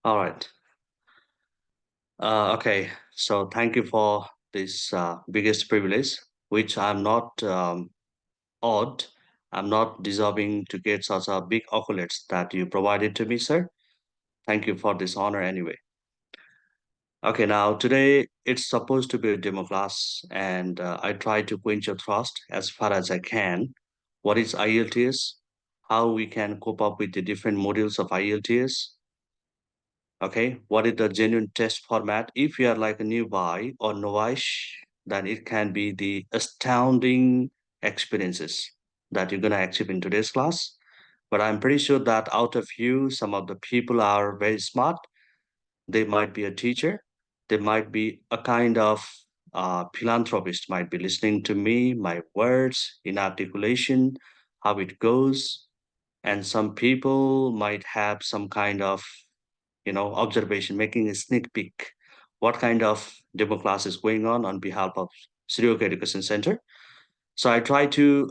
All right. Okay. So thank you for this biggest privilege, which I'm not odd. I'm not deserving to get such a big accolades that you provided to me, sir. Thank you for this honor anyway. Okay, now today it's supposed to be a demo class, and I try to quench your trust as far as I can. What is IELTS? How we can cope up with the different modules of IELTS? Okay, what is the genuine test format? If you are like a newbie or novice, then it can be the astounding experiences that you're gonna achieve in today's class. But I'm pretty sure that out of you, some of the people are very smart. They might be a teacher. They might be a kind of philanthropist, might be listening to me, my words, in articulation, how it goes. And some people might have some kind of observation, making a sneak peek what kind of demo class is going on behalf of Sri Lanka Education Center. So I try to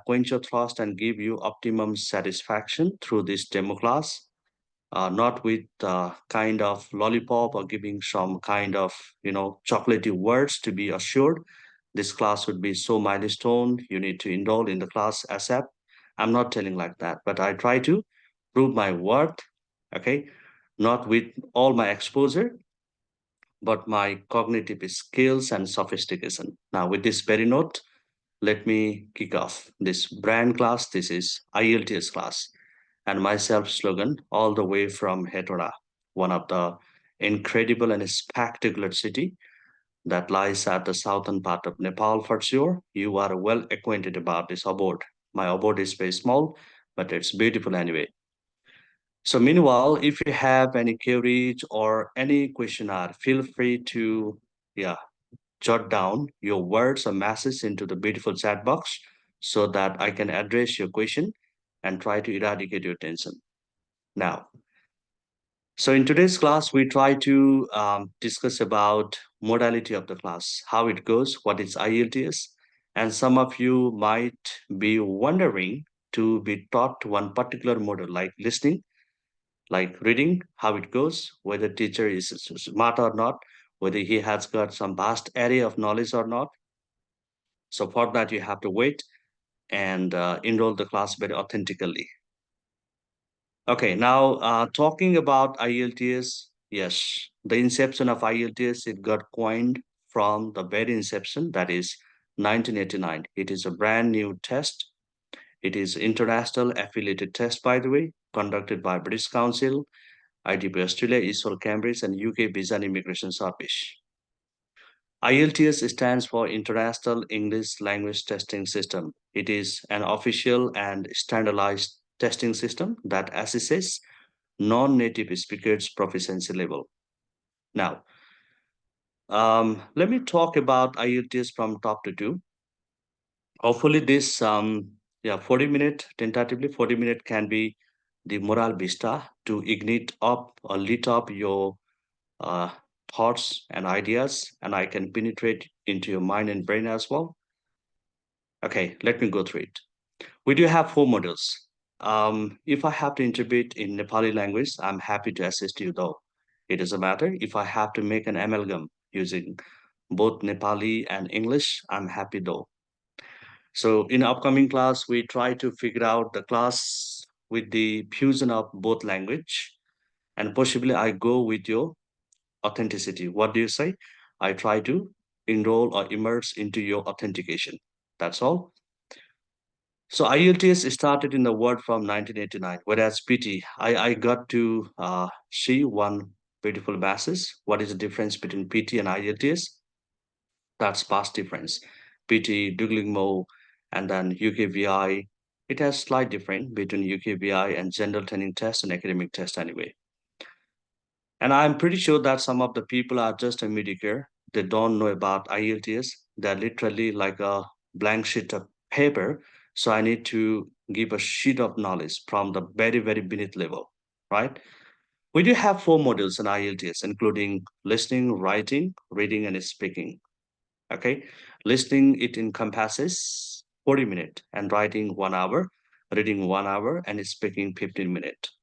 quench your thirst and give you optimum satisfaction through this demo class, not with kind of lollipop or giving some kind of chocolatey words to be assured. This class would be so milestone. You need to enroll in the class ASAP. I'm not telling like that, but I try to prove my worth. Okay, not with all my exposure, but my cognitive skills and sophistication. Now, with this very note, let me kick off this brand class. This is IELTS class, and myself, Slogan, all the way from Hetera, one of the incredible and spectacular city that lies at the southern part of Nepal for sure. You are well acquainted about this abode. My abode is very small, but it's beautiful anyway. So meanwhile, if you have any queries or any questionnaire, feel free to yeah jot down your words or message into the beautiful chat box so that I can address your question and try to eradicate your tension. Now, so in today's class, we try to discuss about modality of the class, how it goes, what is IELTS, and some of you might be wondering to be taught one particular model like listening, like reading, how it goes, whether teacher is smart or not, whether he has got some vast area of knowledge or not. So for that, you have to wait and enroll the class very authentically. Okay, now talking about IELTS, yes, the inception of IELTS, it got coined from the very inception, that is 1989. It is a brand new test. It is international affiliated test, by the way, conducted by British Council, ITP Australia, ISOL Cambridge, and UK Visa and Immigration Service. IELTS stands for International English Language Testing System. It is an official and standardized testing system that assesses non-native speakers' proficiency level. Now, let me talk about IELTS from top to two. Hopefully, this 40-minute, tentatively 40-minute can be the moral vista to ignite up or lit up your uh, thoughts and ideas, and I can penetrate into your mind and brain as well. Okay, let me go through it. We do have four models. If I have to interpret in Nepali language, I'm happy to assist you though. It doesn't matter. If I have to make an amalgam using both Nepali and English, I'm happy though. So in upcoming class, we try to figure out the class with the fusion of both language, and possibly I go with your authenticity. What do you say? I try to enroll or immerse into your authentication. That's all. So IELTS started in the world from 1989, whereas PT, I got to see one beautiful message. What is the difference between PT and IELTS? That's past difference. PT, Duolingo, and then UKVI. It has slight difference between UKVI and general training test and academic test anyway. And I'm pretty sure that some of the people are just a mediocre. They don't know about IELTS. They're literally like a blank sheet of paper. So I need to give a sheet of knowledge from the very, very beneath level, right? We do have four modules in IELTS, including listening, writing, reading, and speaking. Okay. Listening, it encompasses 40 minutes, and writing 1 hour, reading 1 hour, and speaking 15 minutes.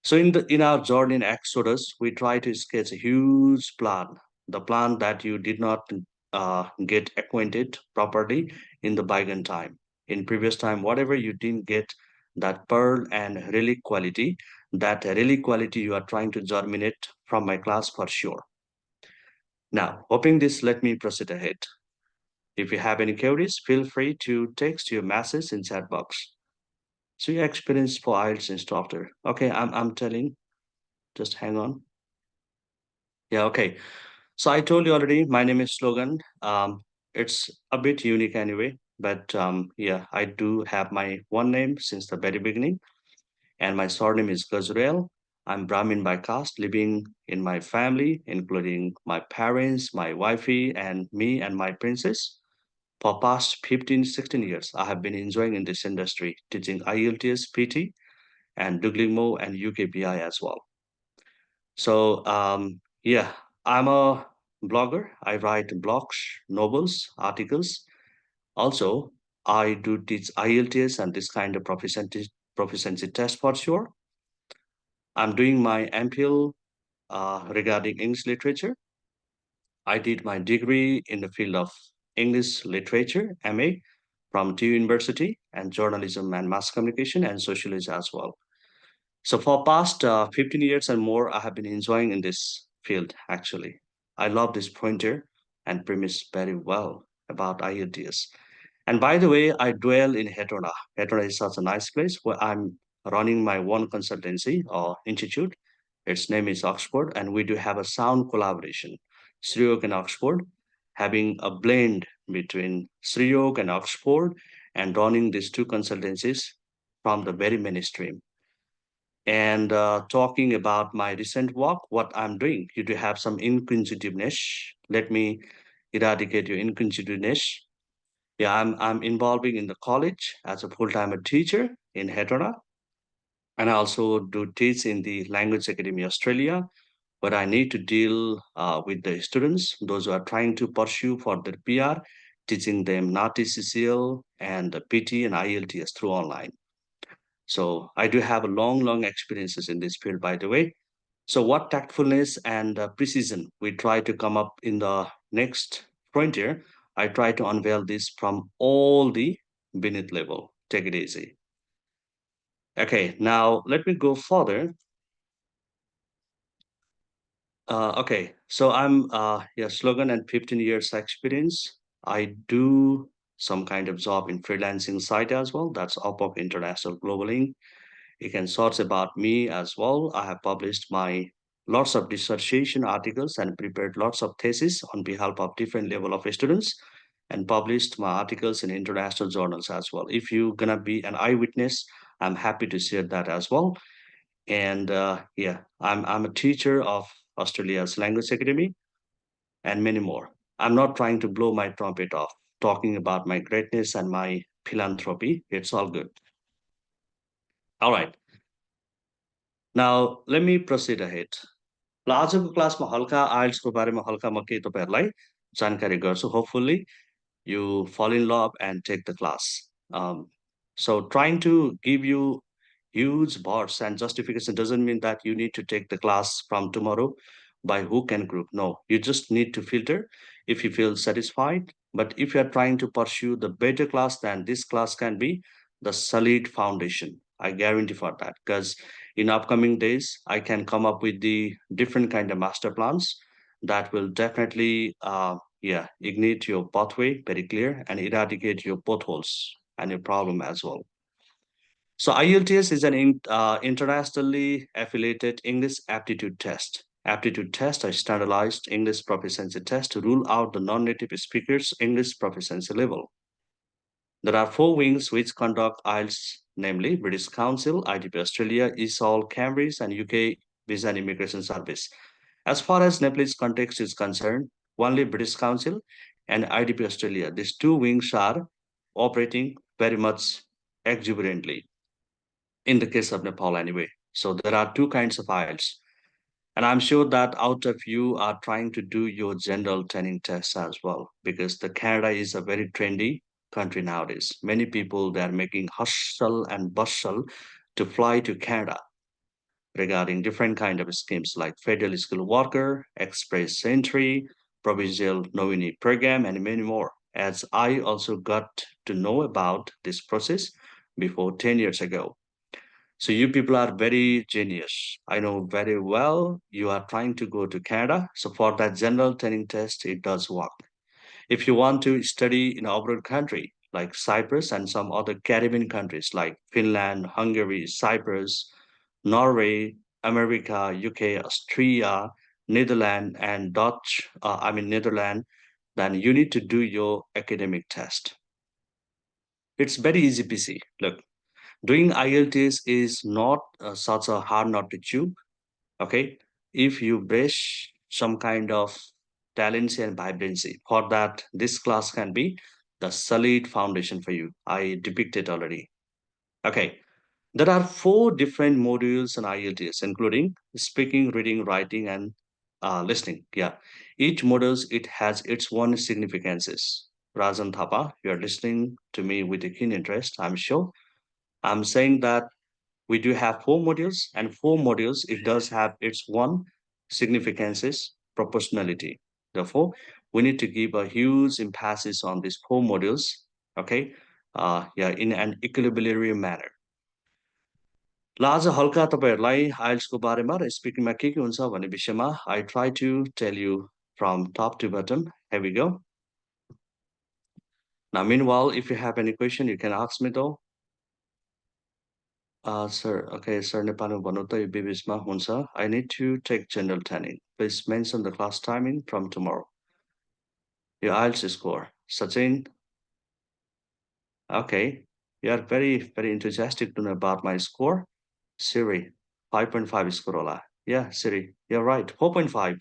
So in our journey in Exodus, we try to sketch a huge plan, the plan that you did not get acquainted properly in the bygone time. In previous time, whatever you didn't get that pearl and relic quality, that relic quality you are trying to germinate from my class for sure. Now, hoping this, let me proceed ahead. If you have any queries, feel free to text your message in chat box. So your experience for IELTS instructor. Okay, I'm telling. Just hang on. Yeah, okay. So I told you already, my name is Slogan. It's a bit unique anyway, but yeah, I do have my one name since the very beginning, and my surname is Gajurel. I'm Brahmin by caste, living in my family, including my parents, my wifey, and me and my princess. For past 15, 16 years, I have been enjoying in this industry, teaching IELTS, PT, and Duolingo and UKPI as well. So, yeah, I'm a blogger. I write blogs, novels, articles. Also, I do teach IELTS and this kind of proficiency test for sure. I'm doing my MPhil regarding English literature. I did my degree in the field of English literature, MA, from TU University, and journalism and mass communication and sociology as well. So for past 15 years and more, I have been enjoying in this field, actually. I love this pointer and premise very well about IELTS. And by the way, I dwell in Hetona. Hetona is such a nice place where I'm running my one consultancy or institute. Its name is Oxford, and we do have a sound collaboration. Sri Oak and Oxford, having a blend between Sri Oak and Oxford and running these two consultancies from the very mainstream and talking about my recent work, what I'm doing. You do have some inquisitiveness. Let me eradicate your inquisitiveness. Yeah, I'm involving in the college as a full-time teacher in Hetera, and I also do teach in the Language Academy Australia, where I need to deal with the students, those who are trying to pursue for their PR, teaching them NATI CCL and the PT and IELTS through online. So I do have a long experiences in this field, by the way. So what tactfulness and precision we try to come up in the next frontier, I try to unveil this from all the beneath level. Take it easy. Okay, now let me go further. Okay, so I'm yeah, slogan and 15 years experience. I do some kind of job in freelancing site as well. That's Upwork International Global. You can search about me as well. I have published my lots of dissertation articles and prepared lots of theses on behalf of different level of students and published my articles in international journals as well. If you're gonna be an eyewitness, I'm happy to share that as well. And yeah, I'm a teacher of Australia's Language Academy and many more. I'm not trying to blow my trumpet off, talking about my greatness and my philanthropy. It's all good. All right. Now, let me proceed ahead. ल आजको क्लासमा हल्का आइल्सको बारेमा हल्का म केही तपाईँहरूलाई जानकारी गर्छु. Hopefully, you fall in love and take the class. So trying to give you huge bars and justification doesn't mean that you need to take the class from tomorrow by hook and crook. No, you just need to filter if you feel satisfied. But if you are trying to pursue the better class, then this class can be the solid foundation. I guarantee for that, because in upcoming days, I can come up with the different kind of master plans that will definitely yeah, ignite your pathway very clear and eradicate your potholes and your problem as well. So IELTS is an internationally affiliated English aptitude test. Aptitude test, a standardized English proficiency test to rule out the non-native speakers' English proficiency level. There are four wings which conduct IELTS, namely British Council, IDP Australia, ESOL, Cambridge, and UK Visa and Immigration Service. As far as Nepalese context is concerned, only British Council and IDP Australia, these two wings are operating very much exuberantly in the case of Nepal anyway. So there are two kinds of IELTS. And I'm sure that out of you are trying to do your general training tests as well, because the Canada is a very trendy country nowadays. Many people, they are making hustle and bustle to fly to Canada. regarding different kind of schemes like federal skilled worker, express entry, provincial nominee program, and many more. As I also got to know about this process before 10 years ago. So you people are very genius. I know very well you are trying to go to Canada. So for that general training test, it does work. If you want to study in abroad country like Cyprus and some other Caribbean countries like Finland, Hungary, Cyprus, Norway, America, UK, Austria, Netherlands, and Netherlands, then you need to do your academic test. It's very easy peasy. Look, doing IELTS is not such a hard nut to chew. Okay, if you wish some kind of talents and vibrancy, for that, this class can be the solid foundation for you. I depicted already. Okay, there are four different modules in IELTS, including speaking, reading, writing, and listening. Yeah, each modules it has its own significances. Rajan Thapa, you are listening to me with a keen interest, I'm sure. I'm saying that we do have four modules, and four modules it does have its one significances, proportionality. Therefore, we need to give a huge emphasis on these four modules. Okay, yeah, in an equilibrium manner. ल आज हल्का तपाईँहरूलाई आइल्सको बारेमा र स्पिकिङमा के हुन्छ भन्ने विषयमा I try to tell you from top to bottom. Here we go. Now, meanwhile, if you have any question, you can ask me though. Sir, okay, sir, Nepal भन्नु त यो बिबिचमा हुन्छ. I need to take general training. Please mention the class timing from tomorrow. Your IELTS score. Sachin, okay. You are very, very enthusiastic to know about my score. Siri, 5.5 score होला. Yeah, Siri, you're right, 4.5.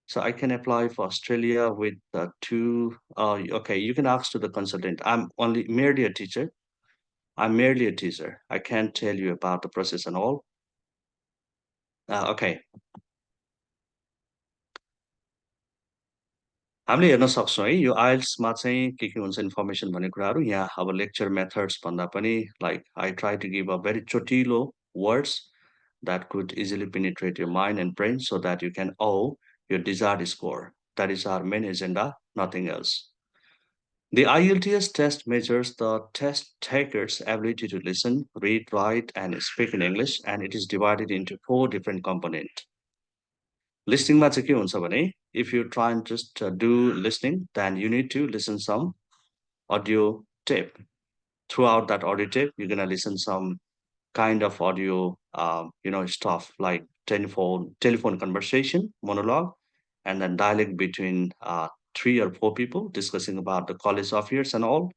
So I can apply for Australia with two. Okay, you can ask to the consultant. I'm only merely a teacher. I'm merely a teacher. I can't tell you about the process and all. Okay. हामीले हेर्न सक्छौँ है यो आइल्समा चाहिँ के हुन्छ information भन्ने कुराहरू यहाँ अब लेक्चर मेथड्स भन्दा पनि like I try to give a very चोटिलो words that could easily penetrate your mind and brain so that you can owe your desired score. That is our main agenda, nothing else. The IELTS test measures the test taker's ability to listen, read, write, and speak in English, and it is divided into four different components. Listeningमा चाहिँ के हुन्छ भने if you try and just do listening, then you need to listen some audio tape. Throughout that audio tape, you're gonna listen some kind of audio, stuff like telephone conversation, monologue, and then dialogue between three or four people discussing about the college affairs and all.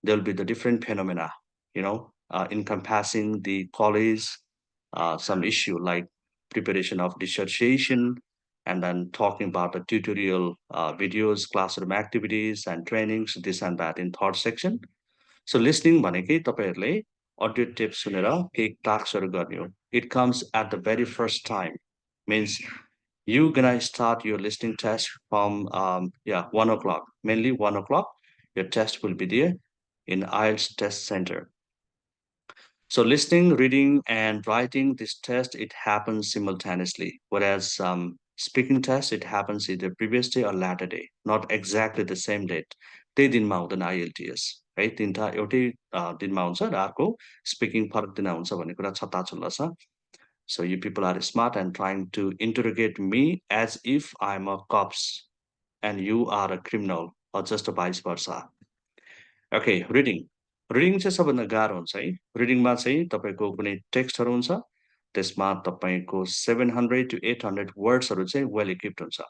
There'll be the different phenomena, encompassing the college, some issue like preparation of dissociation, and then talking about the tutorial videos, classroom activities, and trainings, this and that in third section. So listening भनेकै तपाईहरुले audio tape सुनेर केही टास्कहरु गर्ने हो. It comes at the very first time. Means you gonna start your listening test from 1 o'clock. Mainly 1 o'clock. Your test will be there in IELTS test center. So listening, reading, and writing this test, it happens simultaneously. Whereas speaking test, it happens either previous day or latter day, not exactly the same date. त्यही दिनमा हुँदैन IELTS है तिनटा एउटै दिनमा हुन्छ र अर्को speaking फरक दिन हुन्छ भन्ने कुरा छत्ता छुल्ल छ. So you people are smart and trying to interrogate me as if I'm a cops and you are a criminal or just a vice versa. Okay, reading. Reading चाहिँ सबभन्दा गाह्रो हुन्छ है. रिडिङमा चाहिँ तपाईँको कुनै टेक्स्टहरू हुन्छ त्यसमा तपाईँको 700 to 800 वर्ड्सहरू चाहिँ वेल इक्विप्ड हुन्छ.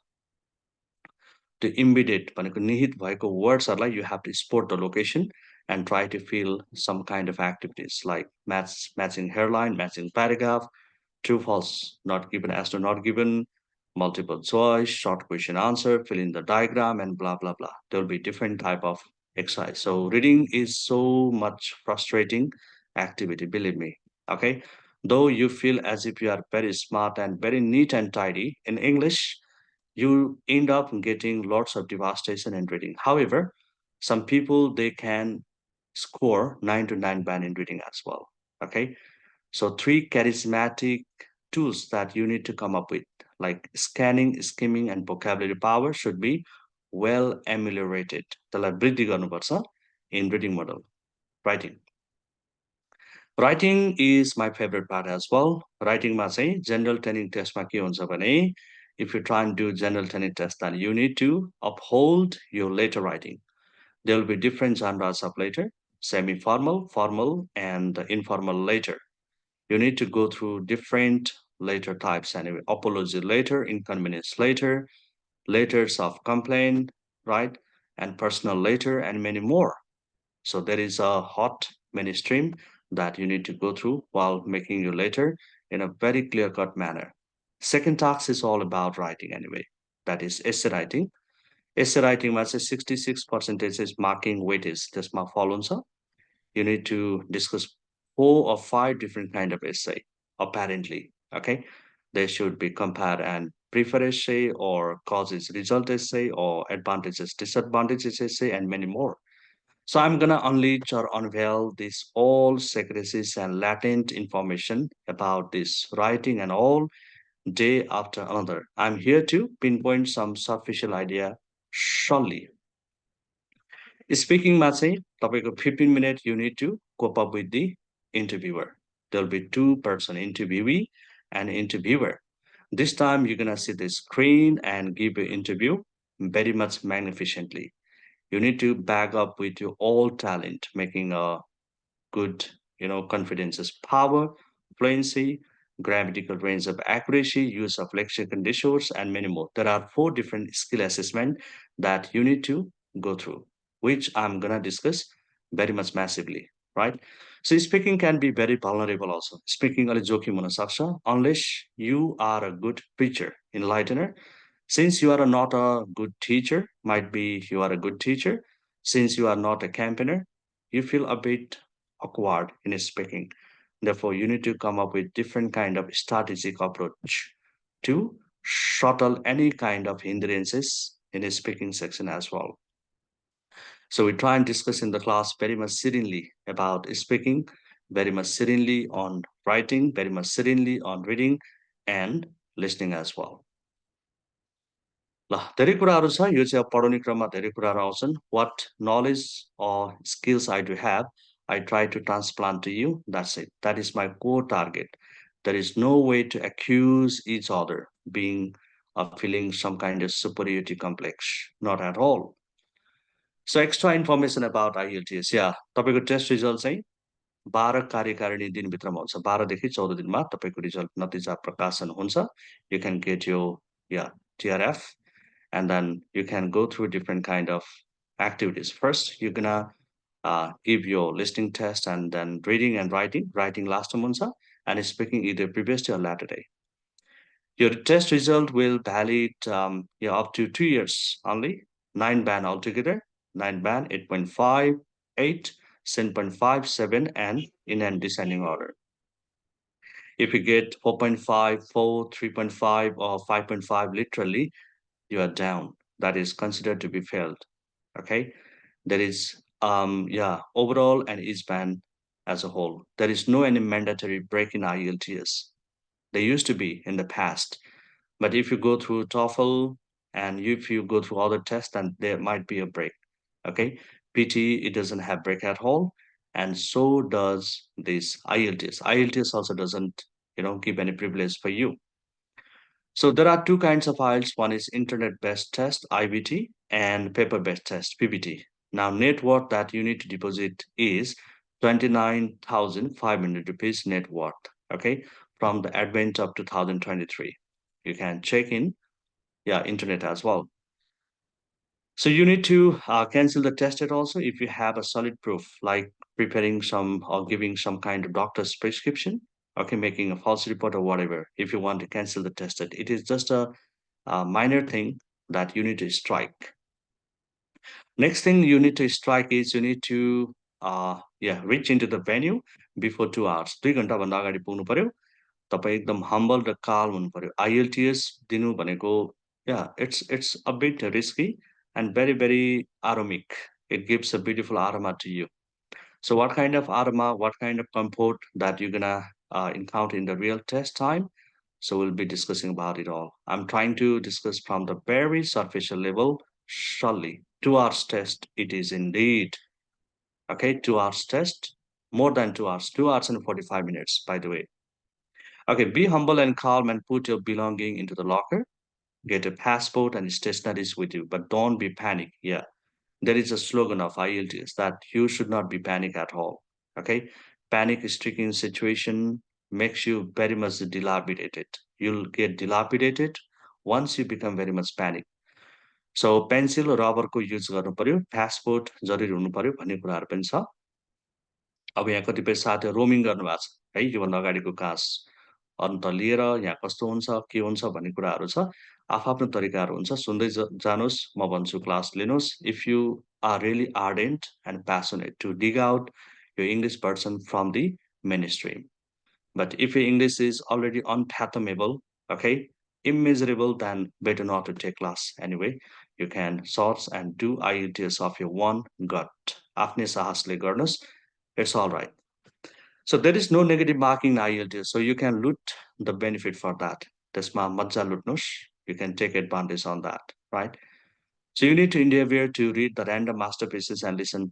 त्यो इम्बिडेट भनेको निहित भएको वर्ड्सहरूलाई you have to spot the location and try to fill some kind of activities like matching hairline, matching paragraph, true false, not given as to not given, multiple choice, short question answer, fill in the diagram, and blah blah blah. There will be different type of exercise. So reading is so much frustrating activity, believe me. Okay, though you feel as if you are very smart and very neat and tidy in English, you end up getting lots of devastation in reading. However, some people they can score 9 to 9 band in reading as well. Okay, so three charismatic tools that you need to come up with, like scanning, skimming, and vocabulary power should be well ameliorated. त्यसलाई वृद्धि गर्नुपर्छ in reading model. Writing. Writing is my favorite part as well. Writing ma चाहिँ general training test ma ke huncha bhane, if you try and do general training test, then you need to uphold your letter writing. There will be different genres of letter: semi-formal, formal, and informal letter. You need to go through different letter types anyway: apology letter, inconvenience letter, letters of complaint, right? And personal letter, and many more. So there is a hot mainstream that you need to go through while making your letter in a very clear-cut manner. Second task is all about writing anyway. That is essay writing. Essay writing ma चाहिँ 66% is marking weightage. त्यसमा fall हुन्छ. You need to discuss 4 or 5 different kind of essay, apparently. Okay. They should be compare and prefer essay, or causes result essay, or advantages disadvantages essay, and many more. So I'm gonna unleash or unveil this all secrecies and latent information about this writing and all day after another. I'm here to pinpoint some superficial idea surely. Speaking मा चाहिँ तपाईँको 15 minute you need to cope up with the interviewer. There'll be 2 person, interviewee and interviewer. This time you're gonna see the screen and give your interview very much magnificently. You need to back up with your all talent, making a good, confidence is power, fluency, grammatical range of accuracy, use of lexicon discourse, and many more. There are 4 different skill assessment that you need to go through, which I'm gonna discuss very much massively, right? So speaking can be very vulnerable also. Speaking अलि जोखिम हुन सक्छ unless you are a good preacher, enlightener. Since you are not a good teacher, might be you are a good teacher. Since you are not a campaigner, you feel a bit awkward in speaking. Therefore, you need to come up with different kind of strategic approach to shuttle any kind of hindrances in a speaking section as well. So we try and discuss in the class very much serenely about speaking, very much serenely on writing, very much serenely on reading and listening as well. ल धेरै कुराहरू छ, यो चाहिँ अब पढाउने क्रममा धेरै कुराहरू आउँछन्. What knowledge or skills I do have, I try to transplant to you. That's it. That is my core target. There is no way to accuse each other being feeling some kind of superiority complex. Not at all. So extra information about IELTS. Yeah, तपाईँको test result चाहिँ 12 कार्यकारिणी दिनभित्रमा हुन्छ. 12 देखि 14 दिनमा तपाईँको result नतिजा प्रकाशन हुन्छ. You can get your TRF, and then you can go through different kind of activities. First, you're gonna give your listening test, and then reading and writing. Writing last month, and speaking either previous day or latter day. Your test result will valid up to 2 years only. 9 band altogether. 9 band, 8.5, 8, 7.5, 7, and in and descending order. If you get 4.5, 4, 3.5, or 5.5, literally, you are down. That is considered to be failed. Okay, there is overall and each band as a whole. There is no any mandatory break in IELTS. There used to be in the past, but if you go through TOEFL and if you go through other tests, then there might be a break. Okay, PT, it doesn't have break at all, and so does this IELTS. IELTS also doesn't give any privilege for you. So there are 2 kinds of IELTS. One is internet-based test, IBT, and paper-based test, PBT. Now, net worth that you need to deposit is 29,500 rupees net worth, okay, from the advent of 2023. You can check in, internet as well. So you need to cancel the test it also if you have a solid proof, like preparing some or giving some kind of doctor's prescription, okay, making a false report or whatever. If you want to cancel the test, it is just a minor thing that you need to strike. Next thing you need to strike is you need to reach into the venue before 2 hours. 2 घण्टाभन्दा अगाडि पुग्नु पर्यो. तपाईँ एकदम humble र calm हुनु पर्यो. IELTS दिनु भनेको it's a bit risky and very, very aromatic. It gives a beautiful aroma to you. So what kind of aroma, what kind of comfort that you're gonna encounter in the real test time? So we'll be discussing about it all. I'm trying to discuss from the very superficial level. Surely 2 hours test it is indeed. Okay, 2 hours test, more than 2 hours, 2 hours and 45 minutes, by the way. Okay, be humble and calm and put your belonging into the locker. Get a passport and stationaries with you, but don't be panic. Yeah, there is a slogan of IELTS that you should not be panic at all. Okay, panic-stricken situation makes you very much dilapidated. You'll get dilapidated once you become very much panic. So pencil रबरको use गर्नु पर्यो, passport जरुरी हुनु पर्यो भन्ने कुराहरू पनि छ। अब यहाँ कतिपय साथीहरू रोमिङ गर्नुभएको छ है, योभन्दा अगाडिको क्लास अन्त लिएर यहाँ कस्तो हुन्छ, के हुन्छ भन्ने कुराहरू छ। आफ्नो तरिकाहरू हुन्छ, सुन्दै जानुहोस्, म भन्छु क्लास लिनुहोस्। If you are really ardent and passionate to dig out your English person from the mainstream. But if your English is already unfathomable, okay, immeasurable, then better not to take class anyway. You can source and do IELTS of your one gut. आफ्नै साहसले गर्नुहोस्, it's all right. So there is no negative marking in IELTS, so you can loot the benefit for that. त्यसमा मजा लुट्नुहोस्, you can take advantage on that, right? So you need to endeavor to read the random masterpieces and listen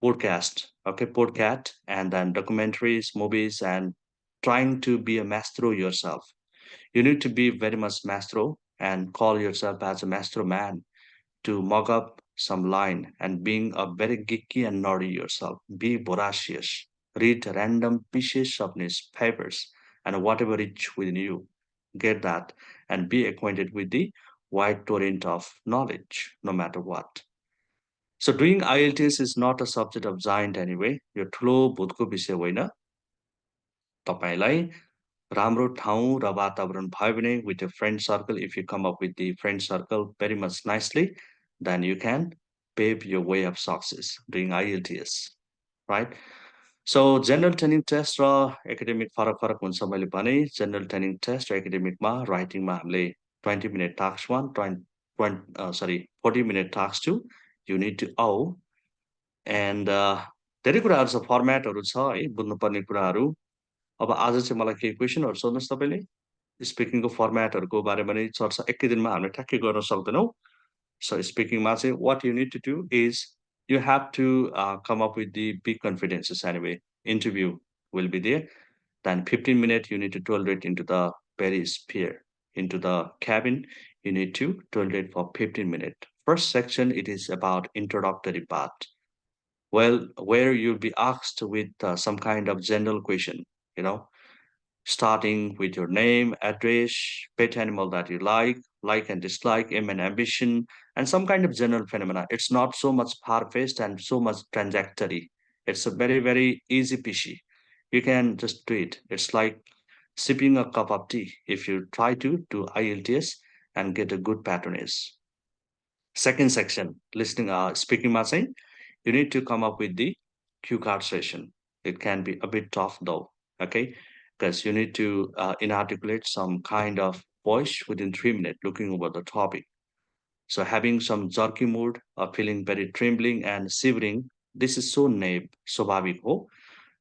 podcast, okay, podcast, and then documentaries, movies, and trying to be a maestro yourself. You need to be very much maestro and call yourself as a maestro man to mug up some line and being a very geeky and nerdy yourself. Be voracious. Read random pieces of newspapers and whatever is within you. Get that and be acquainted with the wide torrent of knowledge, no matter what. So doing IELTS is not a subject of giant anyway. यो ठुलो भूतको विषय होइन। तपाईलाई राम्रो ठाउँ र वातावरण भयो भने with your friend circle, if you come up with the friend circle very much nicely, then you can pave your way of success doing IELTS, right? So general training test raw academic फरक हुन्छ। मैले भने general training test र एकाडेमिकमा राइटिङमा हामीले 20-minute task 1, 40-minute task 2, you need to owe and धेरै कुराहरू छ, फर्मेटहरू छ है, बुझ्नुपर्ने कुराहरू। अब आज चाहिँ मलाई केही क्वेसनहरू सोध्नुहोस् तपाईँले। स्पिकिङको फर्मेटहरूको बारेमा नै चर्चा एकै दिनमा हामीले ठ्याक्कै गर्न सक्दैनौँ। So स्पिकिङमा चाहिँ what you need to do is you have to come up with the big confidences anyway. Interview will be there. Then 15 minutes you need to tolerate into the very sphere, into the cabin. You need to tolerate for 15 minutes. First section, it is about introductory part. Well, where you'll be asked with some kind of general question, you know, starting with your name, address, pet animal that you like and dislike, aim and ambition, and some kind of general phenomena. It's not so much far-fetched and so much transactory. It's a very, very easy peasy. You can just do it. It's like sipping a cup of tea if you try to do IELTS and get a good patronage. Second section, listening, speaking saying, you need to come up with the cue card session. It can be a bit tough though, okay? Because you need to inarticulate some kind of voice within 3 minutes looking over the topic. So having some jerky mood or feeling very trembling and shivering, this is so naive, स्वाभाविक हो.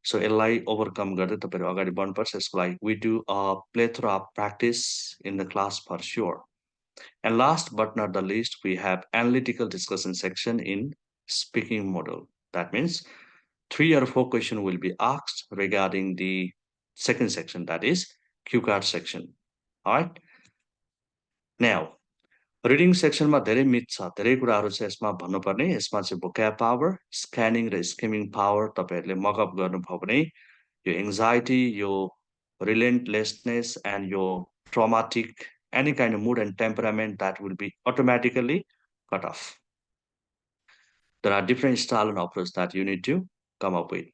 So यसलाई overcome गर्दै तपाईहरु अगाडि बढ्नुपर्छ। यसको लागि we do a plethora of practice in the class for sure. And last but not the least, we have analytical discussion section in speaking model. That means 3 or 4 questions will be asked regarding the second section, that is cue card section. All right. Now, reading सेक्सनमा धेरै myth छ, धेरै कुराहरू छ यसमा भन्नुपर्ने। यसमा चाहिँ vocab power, scanning र skimming power तपाईहरुले मगअप गर्नुभयो भने यो anxiety, yo relentlessness and your traumatic any kind of mood and temperament that will be automatically cut off. There are different style and approach that you need to come up with.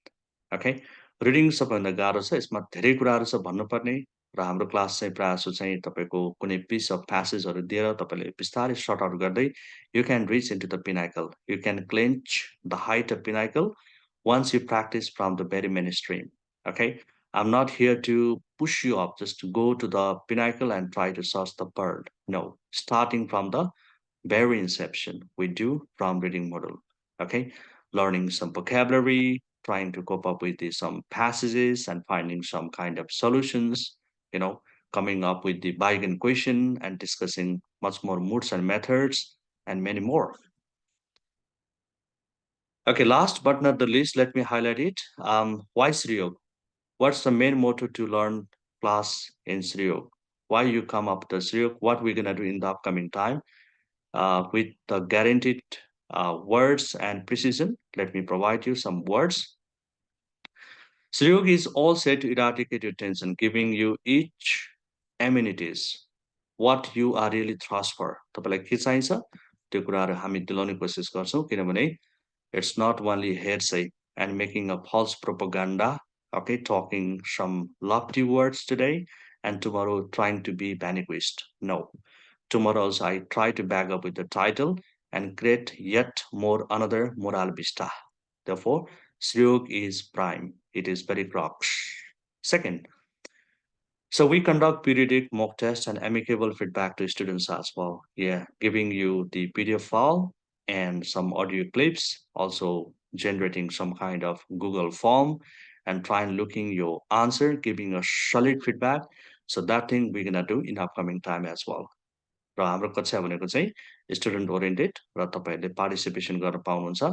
Okay, reading सबैभन्दा गाह्रो छ, यसमा धेरै कुराहरू छ भन्नुपर्ने र हाम्रो class चाहिँ प्रायः जसो चाहिँ तपाईको कुनै पिस अफ प्यासेजहरू दिएर तपाईले बिस्तारै सर्ट आउट गर्दै you can reach into the pinnacle. You can clinch the height of pinnacle once you practice from the very mainstream. Okay, I'm not here to push you up just to go to the pinnacle and try to search the bird. No, starting from the very inception, we do from reading model. Okay, learning some vocabulary, trying to cope up with some passages and finding some kind of solutions, you know, coming up with the bygone question and discussing much more moods and methods and many more. Okay, last but not the least, let me highlight it. Why Sriyog? What's the main motto to learn class in Sriyog? Why you come up the Sriyog? What we're gonna do in the upcoming time with the guaranteed words and precision. Let me provide you some words. Sriyog is all set to eradicate your tension, giving you each amenities what you are really thrust for. तपाईँलाई के चाहिन्छ त्यो कुराहरू हामी दिलाउने कोसिस गर्छौँ किनभने it's not only hearsay and making a false propaganda, okay, talking some lofty words today and tomorrow trying to be vanquished. No. Tomorrow also I try to back up with the title and create yet more another moral vista. Therefore, Sryog is prime. It is very crux. Second, so we conduct periodic mock tests and amicable feedback to students as well. Yeah, giving you the PDF file and some audio clips, also generating some kind of Google form and try and looking your answer, giving a solid feedback. So that thing we're gonna do in upcoming time as well. र हाम्रो कक्षा भनेको चाहिँ student oriented र तपाईँहरूले participation गर्न पाउनुहुन्छ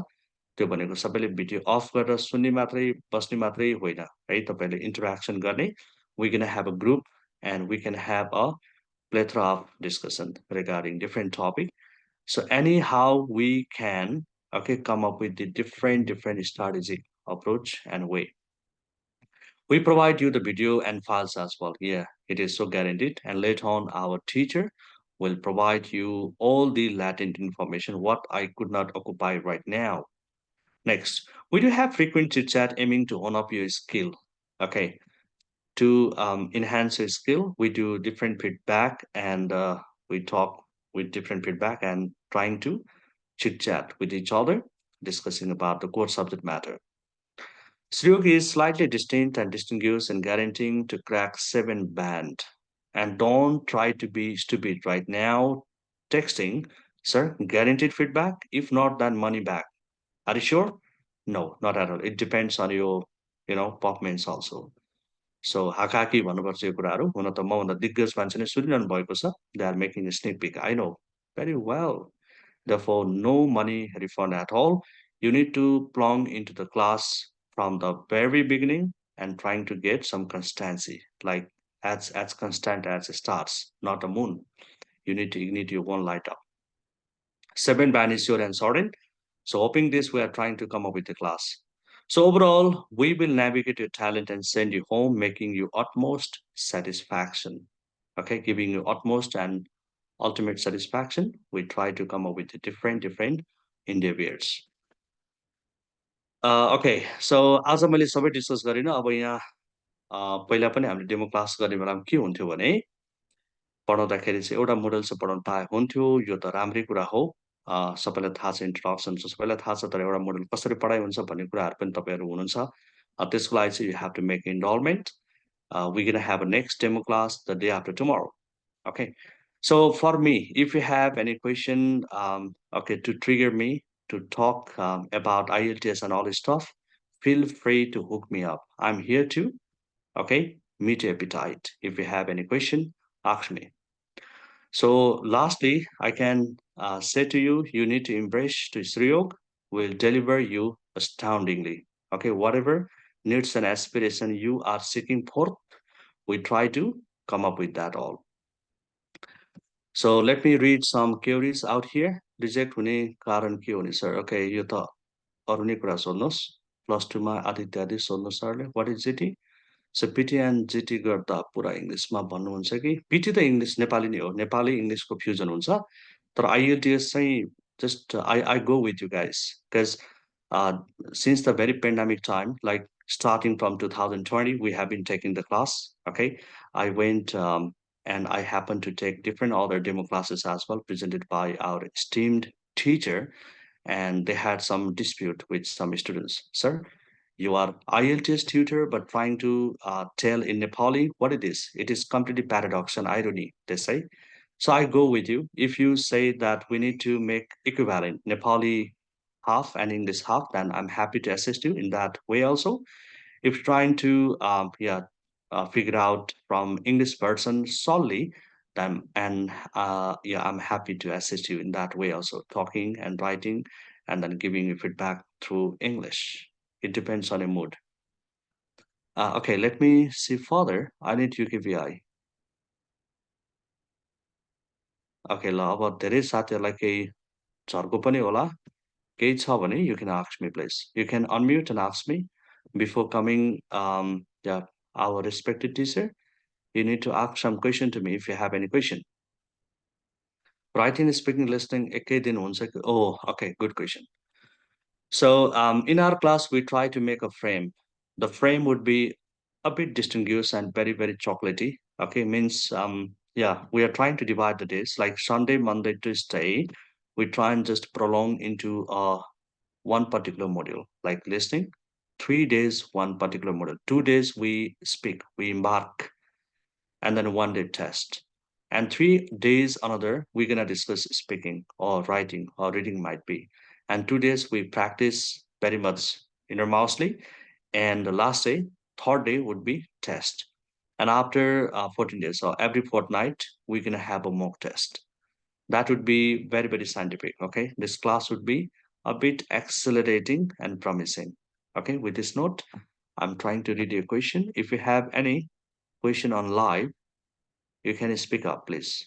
त्यो भनेको सबैले भिडियो अफ गरेर सुन्ने मात्रै बस्ने मात्रै होइन है तपाईँहरूले इन्टरेक्सन गर्ने we can have a group and we can have a plethora of discussion regarding different topic. So anyhow we can okay come up with the different strategic approach and way. We provide you the video and files as well. Yeah, it is so guaranteed. And later on, our teacher will provide you all the latent information, what I could not occupy right now. Next, we do have frequent chit chat aiming to hone up your skill. Okay, to enhance your skill, we do different feedback and we talk with different feedback and trying to chit chat with each other, discussing about the core subject matter. Sryog is slightly distinct and distinguished in guaranteeing to crack 7 band. And don't try to be stupid right now. Texting, sir, guaranteed feedback. If not, then money back. Are you sure? No, not at all. It depends on your, performance also. So Hakaki भन्नुपर्छ यो कुराहरू हुन त मभन्दा दिग्गज मान्छे नै सुनिरहनु भएको छ. They are making a sneak peek. I know very well. Therefore, no money refund at all. You need to plunge into the class from the very beginning and trying to get some constancy, like as constant as stars, not a moon. You need to ignite your one light up. 7 band is sure and certain. So hoping this, we are trying to come up with a class. So overall, we will navigate your talent and send you home, making you utmost satisfaction. Okay, giving you utmost and ultimate satisfaction. We try to come up with different endeavors. Okay so आज मैले सबै discuss गरिनँ अब यहाँ पहिला पनि हामीले demo class गर्ने बेलामा के हुन्थ्यो भने पढाउँदाखेरि चाहिँ एउटा मोडल चाहिँ पढाउनु पाए हुन्थ्यो यो त राम्रै कुरा हो सबैलाई थाहा छ इन्ट्रोडक्सन छ सबैलाई थाहा छ तर एउटा मोडल कसरी पढाइ हुन्छ भन्ने कुराहरू पनि तपाईँहरू हुनुहुन्छ त्यसको लागि चाहिँ you have to make enrolment we can have a next demo class the day after tomorrow okay so for me if you have any question okay to trigger me to talk about IELTS and all this stuff feel free to hook me up I'm here to okay meet your appetite if you have any question ask me. So lastly, I can say to you, you need to embrace to Sriyog will deliver you astoundingly. Okay, whatever needs and aspiration you are seeking for, we try to come up with that all. So let me read some queries out here. Reject हुने कारण के हुने sir? Okay, यो त अरु नै कुरा सोध्नुहोस्. +2 मा आदित्य सोध्नु सरले. What is it? So PT and GT गर्दा पुरा इङ्ग्लिसमा भन्नुहुन्छ कि पिटी त इङ्ग्लिस नेपाली नै हो नेपाली इङ्ग्लिसको फ्युजन हुन्छ तर आइएलटिएस चाहिँ just I go with you guys because since the very pandemic time like starting from 2020 we have been taking the class okay I went and I happened to take different other demo classes as well presented by our esteemed teacher and they had some dispute with some students sir you are IELTS tutor, but trying to tell in Nepali what it is. It is completely paradox and irony, they say. So I go with you. If you say that we need to make equivalent Nepali half and English half, then I'm happy to assist you in that way also. If trying to, figure out from English person solely, then and yeah, I'm happy to assist you in that way also, talking and writing, and then giving you feedback through English. It depends on your mood. Okay, let me see further. I need UKVI. Okay, ल अब धेरै साथीहरूलाई केही झर्को पनि होला, केही छ भने you can ask me please. You can unmute and ask me before coming. Yeah, our respected teacher. You need to ask some question to me if you have any question. Writing, speaking, listening, एकै दिन हुन्छ कि? Oh, okay, good question. So in our class, we try to make a frame. The frame would be a bit distinguished and very, very chocolatey. Okay, means yeah, we are trying to divide the days like Sunday, Monday, Tuesday. We try and just prolong into one particular module, like listening. 3 days, one particular module. 2 days we speak, we embark, and then one day test. And 3 days another, we're gonna discuss speaking or writing or reading might be. And 2 days we practice very much innermoustly. And the last day, third day would be test. And after 14 days or every fortnight, we're gonna have a mock test. That would be very, very scientific. Okay. This class would be a bit accelerating and promising. Okay. With this note, I'm trying to read your question. If you have any question on live, you can speak up, please.